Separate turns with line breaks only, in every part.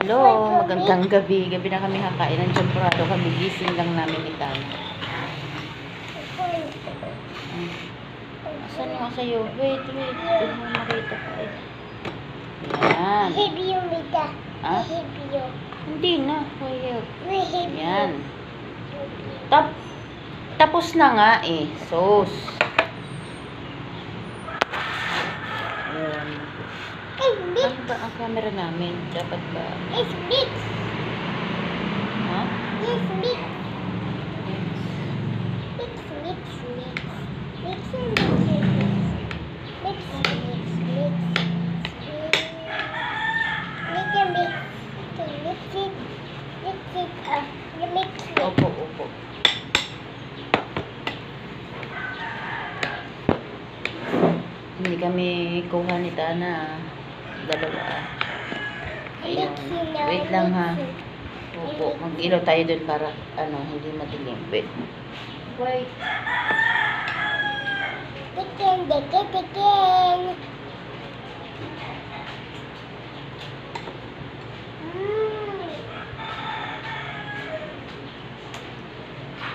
Hello, magandang gabi. Gabi na kami kakain ng champurado. Kami gising lang namin ni Tana. Asan yung sa'yo? Wait. Huwag mo makita pa eh. Yan.
Heavy yung mita.
Ah?
Heavy yung.
Hindi na. Wait.
Heavy.
Yan. Tapos na nga eh. Sauce.
It's big.
Ano ba ang camera namin? Dapat ba?
It's big.
Ha?
It's big.
Yes.
Mix. Mix.
Opo. Hindi kami kuha ni Tana. Dalawa. Ayun. Wait lang ha. Opo. Mag-ilaw tayo dun para hindi madilim. Wait.
Dikin.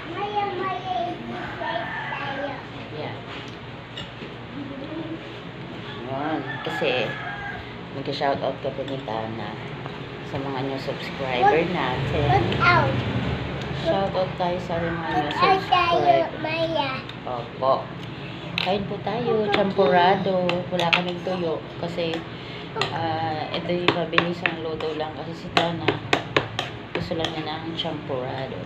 Maya, tayo.
Yan. Yan. Kasi mag-shoutout ka ni Tana sa mga new subscriber natin.
Look out.
Shoutout tayo sa mga new
Look out tayo,
subscriber.
Maya.
Opo. Kain po tayo. Champurado. Wala kaming tuyo. Kasi ito yung mabilis ang luto lang. Kasi si Tana gusto lang niya ng champurado.